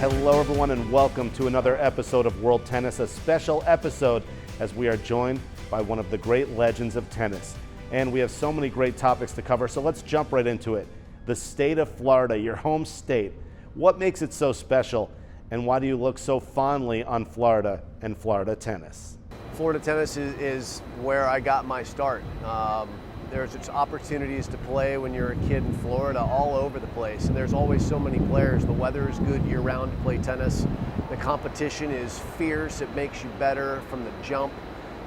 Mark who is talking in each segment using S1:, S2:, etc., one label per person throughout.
S1: Hello everyone and welcome to another episode of World Tennis, a special episode as we are joined by one of the great legends of tennis. And we have so many great topics to cover, so let's jump right into it. The state of Florida, your home state. What makes it so special and why do you look so fondly on Florida and Florida tennis?
S2: Florida tennis is where I got my start. There's just opportunities to play when you're a kid in Florida all over the place, and there's always so many players. The weather is good year-round to play tennis. The competition is fierce. It makes you better from the jump.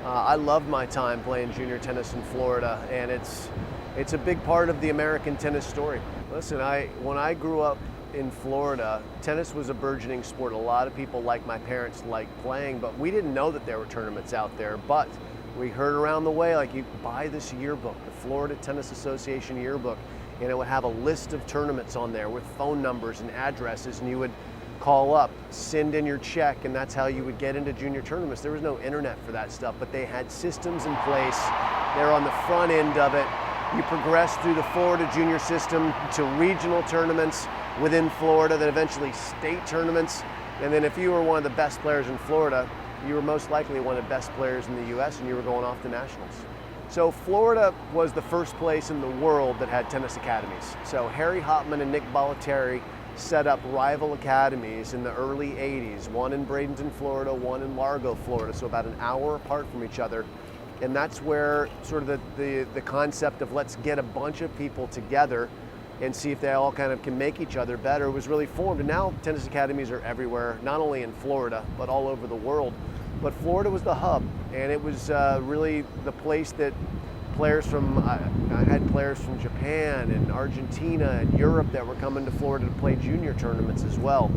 S2: I love my time playing junior tennis in Florida, and it's a big part of the American tennis story. Listen, when I grew up in Florida, tennis was a burgeoning sport. A lot of people, like my parents, liked playing, but we didn't know that there were tournaments out there. But we heard around the way, like, you buy this yearbook, the Florida Tennis Association yearbook, and it would have a list of tournaments on there with phone numbers and addresses, and you would call up, send in your check, and that's how you would get into junior tournaments. There was no internet for that stuff, but they had systems in place. They're on the front end of it. You progress through the Florida junior system to regional tournaments within Florida, then eventually state tournaments, and then if you were one of the best players in Florida, you were most likely one of the best players in the U.S. and you were going off to nationals. So Florida was the first place in the world that had tennis academies. So Harry Hopman and Nick Bollettieri set up rival academies in the early 80s, one in Bradenton, Florida, one in Largo, Florida, so about an hour apart from each other. And that's where sort of the concept of let's get a bunch of people together and see if they all kind of can make each other better was really formed. And now tennis academies are everywhere, not only in Florida, but all over the world. But Florida was the hub, and it was really the place that players from, I had players from Japan and Argentina and Europe that were coming to Florida to play junior tournaments as well.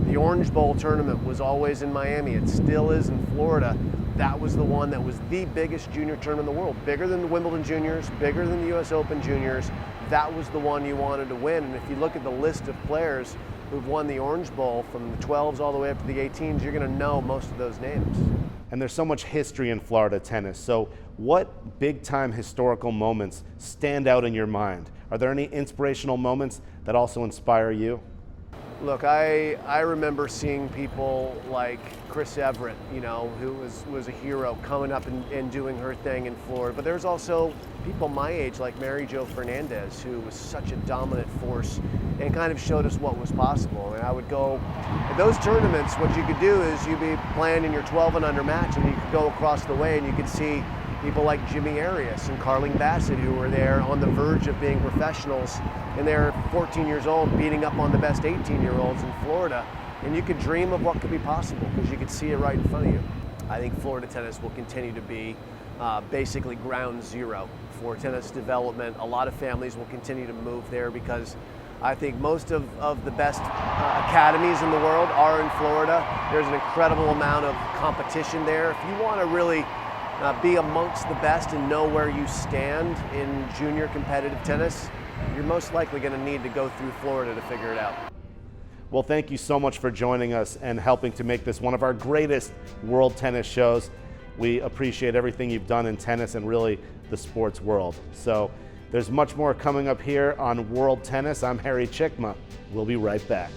S2: The Orange Bowl tournament was always in Miami. It still is in Florida. That was the one that was the biggest junior tournament in the world, bigger than the Wimbledon Juniors, bigger than the US Open Juniors. That was the one you wanted to win. And if you look at the list of players who've won the Orange Bowl from the 12s all the way up to the 18s, you're going to know most of those names.
S1: And there's so much history in Florida tennis. So what big-time historical moments stand out in your mind? Are there any inspirational moments that also inspire you?
S2: Look, I remember seeing people like Chris Everett, you know, who was a hero coming up and doing her thing in Florida. But there's also people my age like Mary Jo Fernandez, who was such a dominant force and kind of showed us what was possible. And I would go, at those tournaments, what you could do is you'd be playing in your 12 and under match and you could go across the way and you could see people like Jimmy Arias and Carling Bassett, who were there on the verge of being professionals, and they're 14 years old beating up on the best 18-year-olds in Florida. And you could dream of what could be possible because you could see it right in front of you. I think Florida tennis will continue to be basically ground zero for tennis development. A lot of families will continue to move there because I think most of the best academies in the world are in Florida. There's an incredible amount of competition there. If you want to really be amongst the best and know where you stand in junior competitive tennis, you're most likely going to need to go through Florida to figure it out.
S1: Well, thank you so much for joining us and helping to make this one of our greatest world tennis shows. We appreciate everything you've done in tennis and really the sports world. So there's much more coming up here on World Tennis. I'm Harry Cicma. We'll be right back.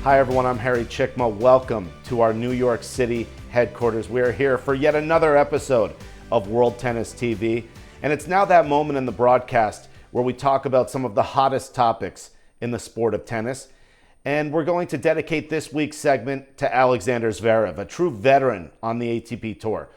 S1: Hi everyone, I'm Harry Cicma. Welcome to our New York City headquarters. We are here for yet another episode of World Tennis TV. And it's now that moment in the broadcast where we talk about some of the hottest topics in the sport of tennis. And we're going to dedicate this week's segment to Alexander Zverev, a true veteran on the ATP Tour.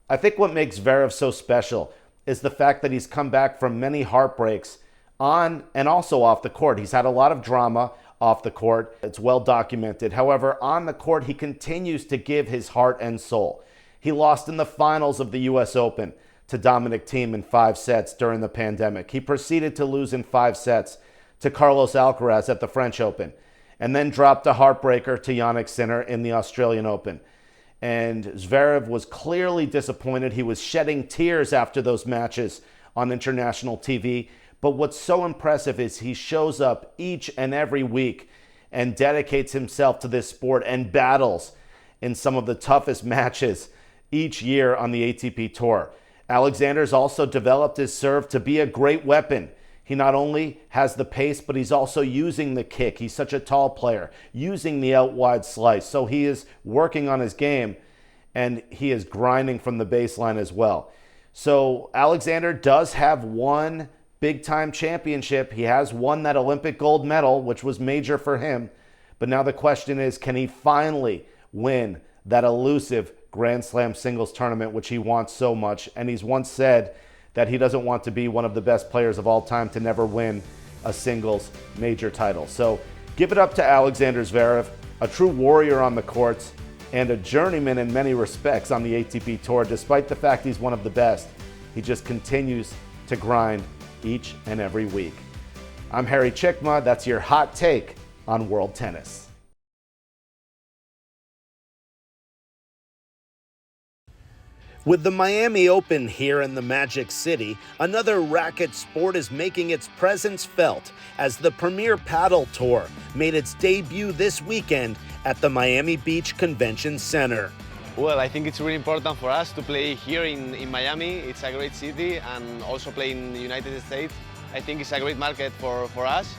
S1: I think what makes Zverev so special is the fact that he's come back from many heartbreaks on and also off the court. He's had a lot of drama off the court. It's well documented. However, on the court, he continues to give his heart and soul. He lost in the finals of the US Open to Dominic Thiem in 5 sets during the pandemic. He proceeded to lose in 5 sets to Carlos Alcaraz at the French Open, and then dropped a heartbreaker to Jannik Sinner in the Australian Open. And Zverev was clearly disappointed. He was shedding tears after those matches on international TV. But what's so impressive is he shows up each and every week and dedicates himself to this sport and battles in some of the toughest matches each year on the ATP Tour. Alexander's also developed his serve to be a great weapon. He not only has the pace, but he's also using the kick. He's such a tall player, using the out-wide slice. So he is working on his game, and he is grinding from the baseline as well. So Alexander does have one big-time championship. He has won that Olympic gold medal, which was major for him. But now the question is, can he finally win that elusive Grand Slam singles tournament, which he wants so much? And he's once said that he doesn't want to be one of the best players of all time to never win a singles major title. So give it up to Alexander Zverev, a true warrior on the courts and a journeyman in many respects on the ATP Tour. Despite the fact he's one of the best, he just continues to grind each and every week. I'm Harry Cicma. That's your hot take on world tennis. With the Miami Open here in the Magic City, another racket sport is making its presence felt as the Premier Paddle Tour made its debut this weekend at the Miami Beach Convention Center.
S3: Well, I think it's really important for us to play here in Miami. It's a great city, and also play in the United States. I think it's a great market for us.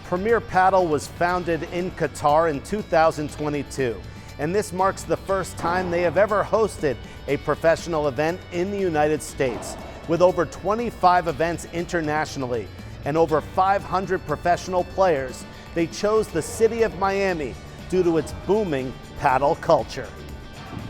S1: Premier Paddle was founded in Qatar in 2022, and this marks the first time they have ever hosted a professional event in the United States. With over 25 events internationally and over 500 professional players, they chose the city of Miami due to its booming paddle culture.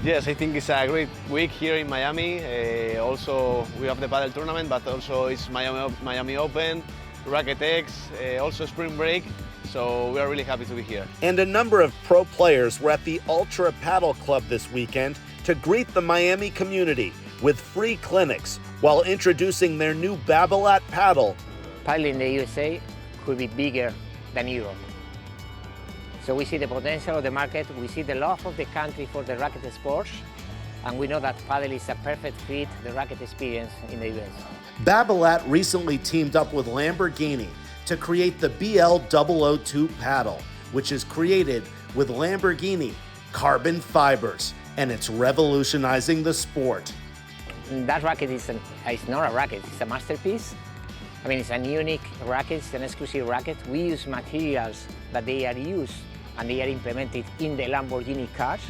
S3: Yes, I think it's a great week here in Miami. Also, we have the paddle tournament, but also it's Miami Open, Racket X, also spring break. So we are really happy to be here.
S1: And a number of pro players were at the Ultra Paddle Club this weekend to greet the Miami community with free clinics while introducing their new Babolat paddle.
S4: Paddling in the USA could be bigger than Europe. So we see the potential of the market, we see the love of the country for the racket sports, and we know that paddle is a perfect fit, the racket experience in the US.
S1: Babolat recently teamed up with Lamborghini to create the BL002 paddle, which is created with Lamborghini carbon fibers, and it's revolutionizing the sport.
S4: That racket is not a racket, it's a masterpiece. I mean, it's a unique racket, it's an exclusive racket. We use materials that they are used and they are implemented in the Lamborghini cars.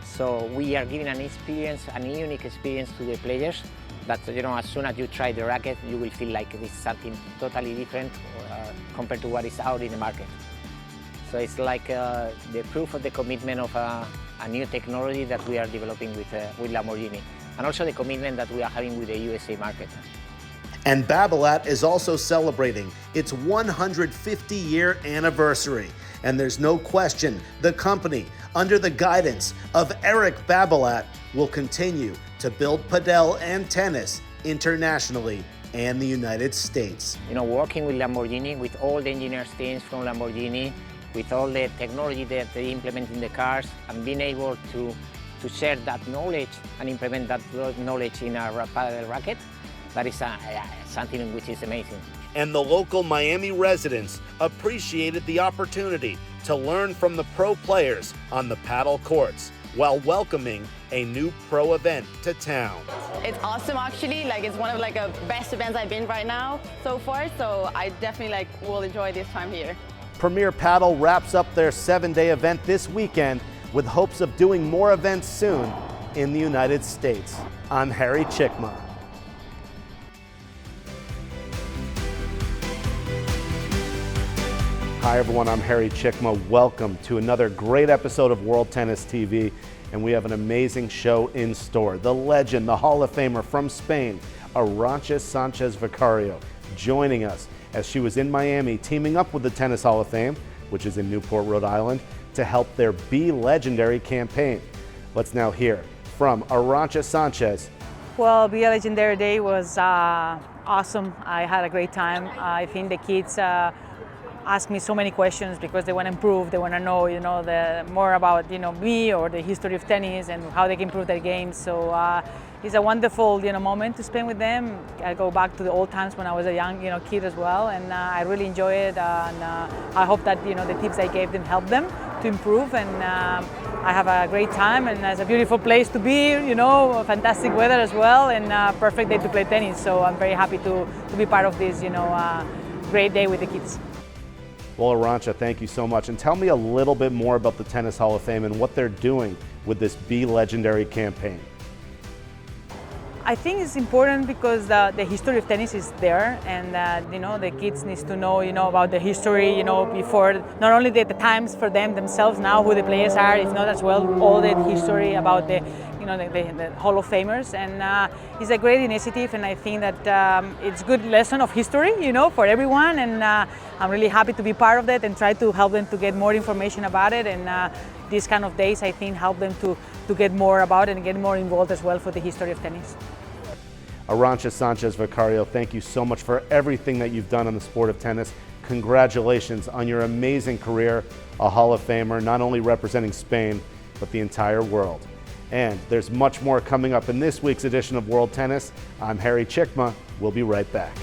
S4: So we are giving an experience, a unique experience to the players that, as soon as you try the racket, you will feel like it's something totally different compared to what is out in the market. So it's like the proof of the commitment of a new technology that we are developing with Lamborghini, and also the commitment that we are having with the USA market.
S1: And Babolat is also celebrating its 150-year anniversary. And there's no question the company, under the guidance of Eric Babolat, will continue to build padel and tennis internationally and the United States.
S4: Working with Lamborghini, with all the engineers teams from Lamborghini, with all the technology that they implement in the cars, and being able to share that knowledge and implement that knowledge in a paddle racket, that is something which is amazing.
S1: And the local Miami residents appreciated the opportunity to learn from the pro players on the paddle courts while welcoming a new pro event to town.
S5: It's awesome, actually. It's one of the best events I've been right now so far. So I definitely will enjoy this time here.
S1: Premier Paddle wraps up their 7-day event this weekend with hopes of doing more events soon in the United States. I'm Harry Cicma. Hi everyone, I'm Harry Cicma. Welcome to another great episode of World Tennis TV, and we have an amazing show in store. The legend, the Hall of Famer from Spain, Arantxa Sanchez Vicario, joining us as she was in Miami teaming up with the Tennis Hall of Fame, which is in Newport, Rhode Island, to help their Be Legendary campaign. Let's now hear from Arantxa Sanchez.
S6: Well, Be a Legendary Day was awesome. I had a great time. I think the kids ask me so many questions because they want to improve. They want to know, more about, me or the history of tennis and how they can improve their game. So it's a wonderful, moment to spend with them. I go back to the old times when I was a young, kid as well, and I really enjoy it. And I hope that, the tips I gave them help them to improve. And I have a great time, and it's a beautiful place to be. Fantastic weather as well, and perfect day to play tennis. So I'm very happy to be part of this, great day with the kids.
S1: Well, Arantxa, thank you so much. And tell me a little bit more about the Tennis Hall of Fame and what they're doing with this Be Legendary campaign.
S6: I think it's important because the history of tennis is there, and the kids need to know, about the history, before, not only the times for themselves now, who the players are, if not as well, all the history about the Hall of Famers. And it's a great initiative, and I think that it's a good lesson of history, for everyone. And I'm really happy to be part of that and try to help them to get more information about it. And these kind of days, I think, help them to get more about it and get more involved as well for the history of tennis.
S1: Arantxa Sanchez Vicario, thank you so much for everything that you've done in the sport of tennis. Congratulations on your amazing career, a Hall of Famer, not only representing Spain, but the entire world. And there's much more coming up in this week's edition of World Tennis. I'm Harry Cicma. We'll be right back.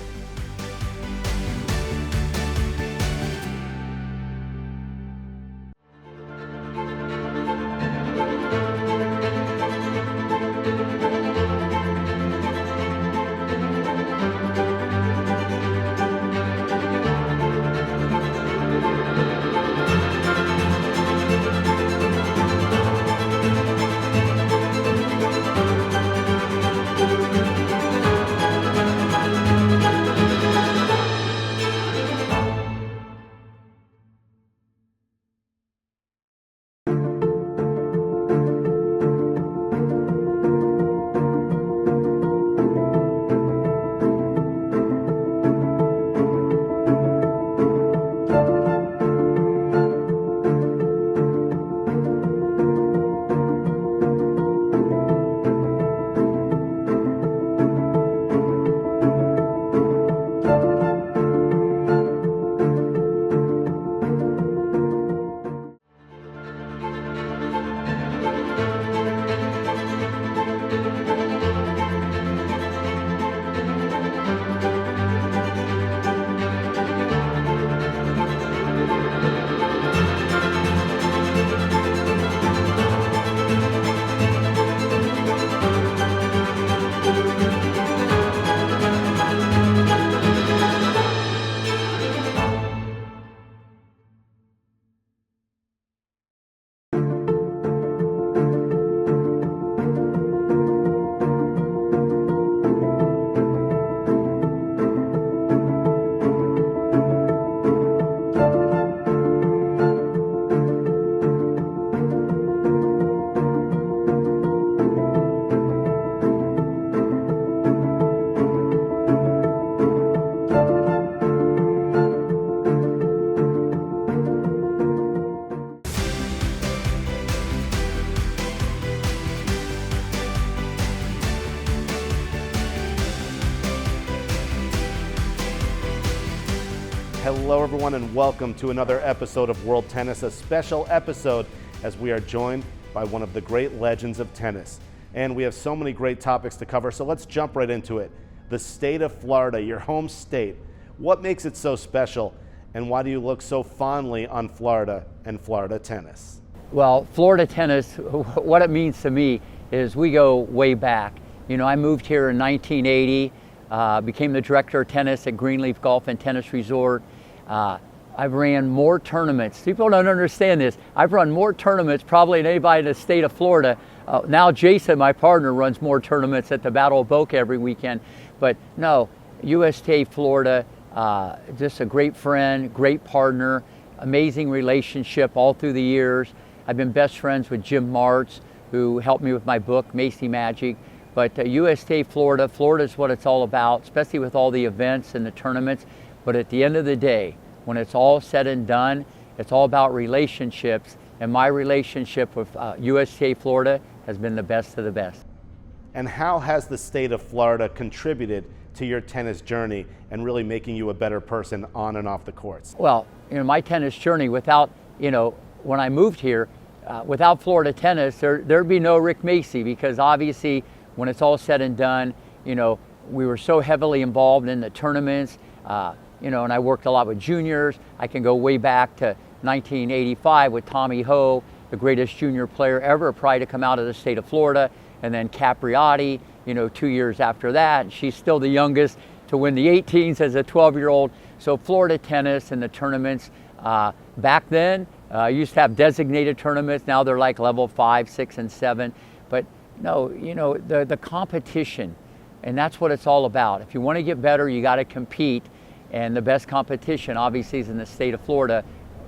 S1: Hello everyone and welcome to another episode of World Tennis, a special episode as we are joined by one of the great legends of tennis. And we have so many great topics to cover, so let's jump right into it. The state of Florida, your home state. What makes it so special, and why do you look so fondly on Florida and Florida tennis?
S7: Well, Florida tennis, what it means to me is we go way back. You know, I moved here in 1980, became the director of tennis at Greenleaf Golf and Tennis Resort. I've ran more tournaments. People don't understand this. I've run more tournaments probably than anybody in the state of Florida. Now Jason, my partner, runs more tournaments at the Battle of Boca every weekend. But no, USTA Florida, just a great friend, great partner, amazing relationship all through the years. I've been best friends with Jim Martz, who helped me with my book, Macy Magic. But USTA Florida, Florida is what it's all about, especially with all the events and the tournaments. But at the end of the day, when it's all said and done, it's all about relationships. And my relationship with USTA Florida has been the best of the best.
S1: And how has the state of Florida contributed to your tennis journey and really making you a better person on and off the courts?
S7: Well, my tennis journey without, when I moved here, without Florida tennis, there'd be no Rick Macci, because obviously when it's all said and done, we were so heavily involved in the tournaments, and I worked a lot with juniors. I can go way back to 1985 with Tommy Ho, the greatest junior player ever, probably to come out of the state of Florida, and then Capriati, 2 years after that. She's still the youngest to win the 18s as a 12-year-old. So Florida tennis and the tournaments, back then, used to have designated tournaments. Now they're like level 5, 6, and 7. But no, the competition, and that's what it's all about. If you want to get better, you got to compete. And the best competition, obviously, is in the state of Florida,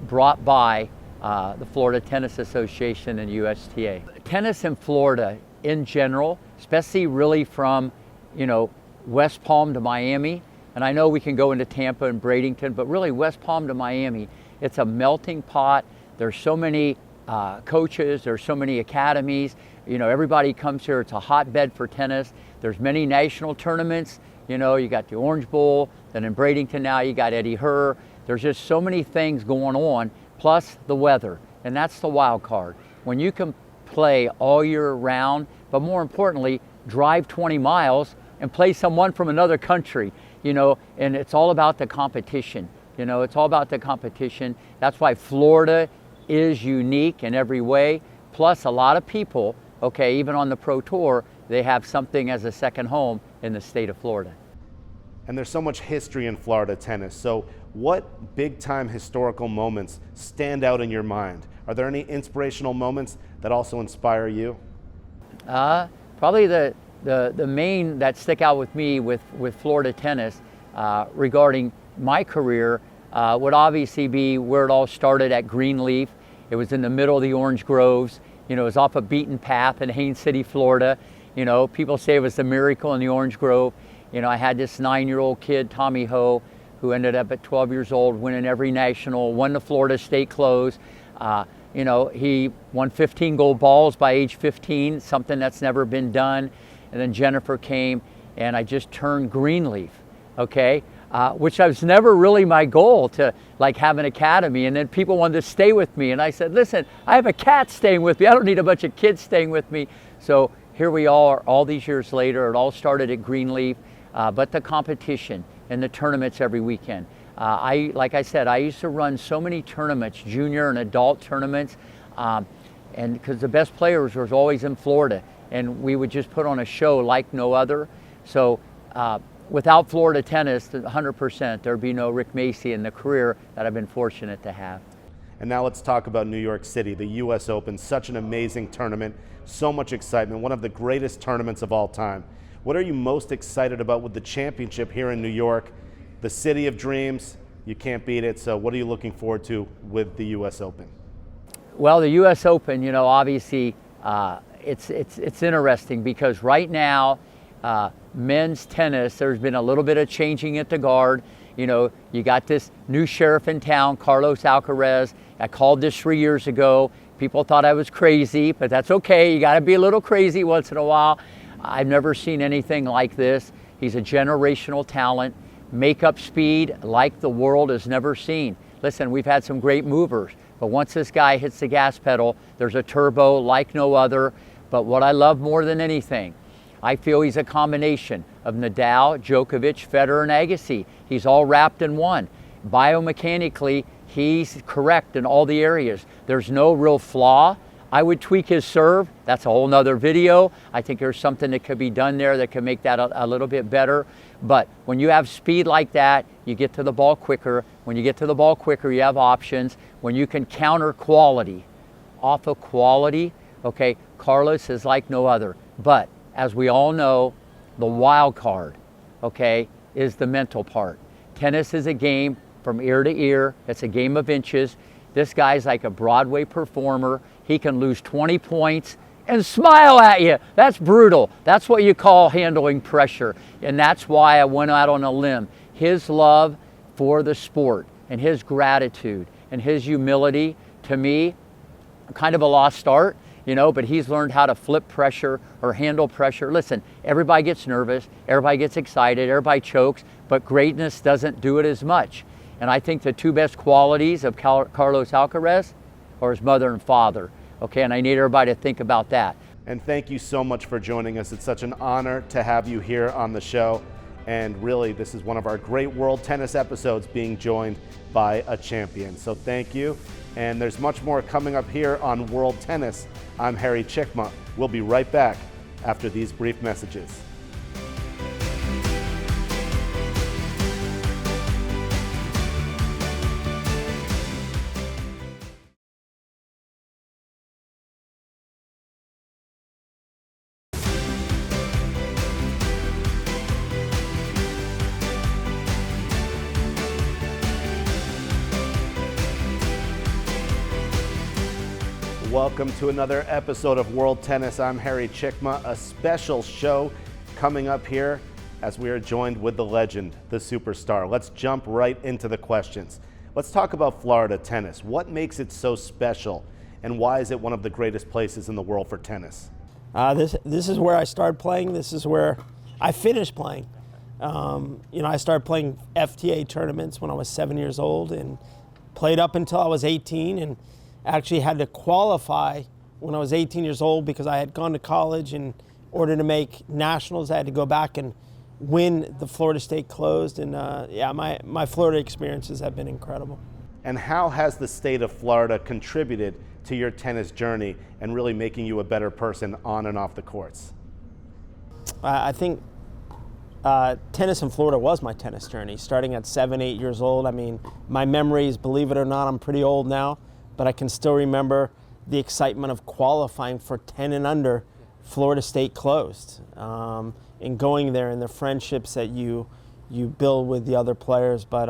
S7: brought by the Florida Tennis Association and USTA. Tennis in Florida in general, especially really from, West Palm to Miami, and I know we can go into Tampa and Bradenton, but really West Palm to Miami, it's a melting pot. There's so many coaches, there's so many academies, everybody comes here. It's a hotbed for tennis. There's many national tournaments. You got the Orange Bowl, then in Bradenton now you got Eddie Herr. There's just so many things going on, plus the weather, and that's the wild card. When you can play all year round, but more importantly, drive 20 miles and play someone from another country, and it's all about the competition. It's all about the competition. That's why Florida is unique in every way. Plus, a lot of people, even on the Pro Tour, they have something as a second home in the state of Florida.
S1: And there's so much history in Florida tennis. So what big-time historical moments stand out in your mind? Are there any inspirational moments that also inspire you?
S7: Probably the main that stick out with me with Florida tennis regarding my career would obviously be where it all started at Greenleaf. It was in the middle of the orange groves. It was off a beaten path in Haines City, Florida. People say it was a miracle in the orange grove. I had this 9-year-old kid, Tommy Ho, who ended up at 12 years old winning every national, won the Florida State Close. He won 15 gold balls by age 15, something that's never been done. And then Jennifer came, and I just turned Greenleaf, which was never really my goal to have an academy. And then people wanted to stay with me, and I said, listen, I have a cat staying with me. I don't need a bunch of kids staying with me. So here we are all these years later. It all started at Greenleaf, but the competition and the tournaments every weekend. Like I said, I used to run so many tournaments, junior and adult tournaments, and because the best players was always in Florida, and we would just put on a show like no other. So without Florida tennis, 100%, there'd be no Rick Macci and the career that I've been fortunate to have.
S1: And now let's talk about New York City, the US Open, such an amazing tournament, so much excitement, one of the greatest tournaments of all time. What are you most excited about with the championship here in New York? The city of dreams, you can't beat it. So what are you looking forward to with the US Open?
S7: Well, the US Open, obviously it's interesting because right now, men's tennis, there's been a little bit of changing at the guard. You got this new sheriff in town, Carlos Alcaraz. I called this 3 years ago. People thought I was crazy, but that's okay. You got to be a little crazy once in a while. I've never seen anything like this. He's a generational talent. Makeup speed like the world has never seen. Listen, we've had some great movers, but once this guy hits the gas pedal, there's a turbo like no other. But what I love more than anything, I feel he's a combination of Nadal, Djokovic, Federer, and Agassi. He's all wrapped in one. Biomechanically, he's correct in all the areas. There's no real flaw. I would tweak his serve. That's a whole nother video. I think there's something that could be done there that could make that a little bit better. But when you have speed like that, you get to the ball quicker. When you get to the ball quicker, you have options. When you can counter quality off of quality, okay, Carlos is like no other. But as we all know, the wild card, okay, is the mental part. Tennis is a game from ear to ear. It's a game of inches. This guy's like a Broadway performer. He can lose 20 points and smile at you. That's brutal. That's what you call handling pressure. And that's why I went out on a limb. His love for the sport and his gratitude and his humility, to me, kind of a lost start, you know, but he's learned how to flip pressure or handle pressure. Listen, everybody gets nervous, everybody gets excited, everybody chokes, but greatness doesn't do it as much. And I think the two best qualities of Carlos Alcaraz are his mother and father. Okay, and I need everybody to think about that.
S1: And thank you so much for joining us. It's such an honor to have you here on the show. And really, this is one of our great World Tennis episodes, being joined by a champion. So thank you. And there's much more coming up here on World Tennis. I'm Harry Cicma. We'll be right back after these brief messages. Welcome to another episode of World Tennis. I'm Harry Cicma. A special show coming up here as we are joined with the legend, the superstar. Let's jump right into the questions. Let's talk about Florida tennis. What makes it so special, and why is it one of the greatest places in the world for tennis?
S8: This is where I started playing. This is where I finished playing. I started playing FTA tournaments when I was 7 years old and played up until I was 18, and actually had to qualify when I was 18 years old because I had gone to college. In order to make nationals, I had to go back and win the Florida State Closed. And my Florida experiences have been incredible.
S1: And how has the state of Florida contributed to your tennis journey and really making you a better person on and off the courts?
S8: I think tennis in Florida was my tennis journey, starting at 7, 8 years old. I mean, my memories, believe it or not, I'm pretty old now, but I can still remember the excitement of qualifying for 10 and under Florida State Closed, and going there and the friendships that you build with the other players. But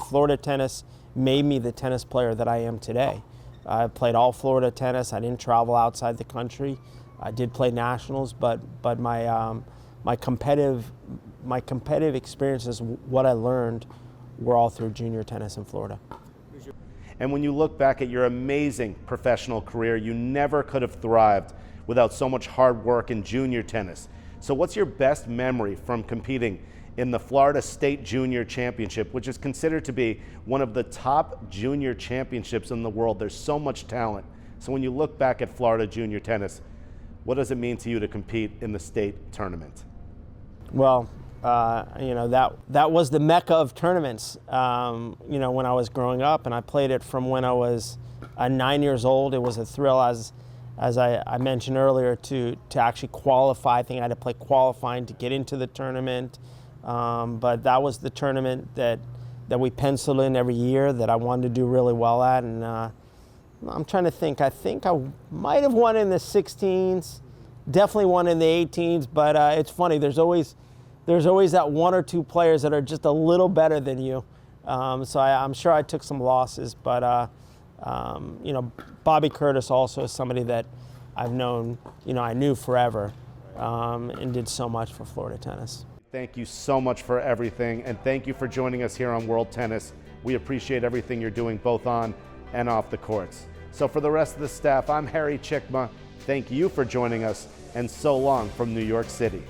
S8: Florida tennis made me the tennis player that I am today. I played all Florida tennis. I didn't travel outside the country. I did play nationals, but my competitive experiences, what I learned, were all through junior tennis in Florida.
S1: And when you look back at your amazing professional career, you never could have thrived without so much hard work in junior tennis. So what's your best memory from competing in the Florida State Junior Championship, which is considered to be one of the top junior championships in the world? There's so much talent. So when you look back at Florida junior tennis, what does it mean to you to compete in the state tournament?
S8: Well, that was the mecca of tournaments, when I was growing up, and I played it from when I was 9 years old. It was a thrill, as I mentioned earlier, to actually qualify. I think I had to play qualifying to get into the tournament, but that was the tournament that we penciled in every year that I wanted to do really well at. And I'm trying to think. I think I might have won in the 16s, definitely won in the 18s, but it's funny. There's always that one or two players that are just a little better than you. So I'm sure I took some losses, but Bobby Curtis also is somebody that I've known, I knew forever, and did so much for Florida tennis.
S1: Thank you so much for everything, and thank you for joining us here on World Tennis. We appreciate everything you're doing both on and off the courts. So for the rest of the staff, I'm Harry Cicma. Thank you for joining us, and so long from New York City.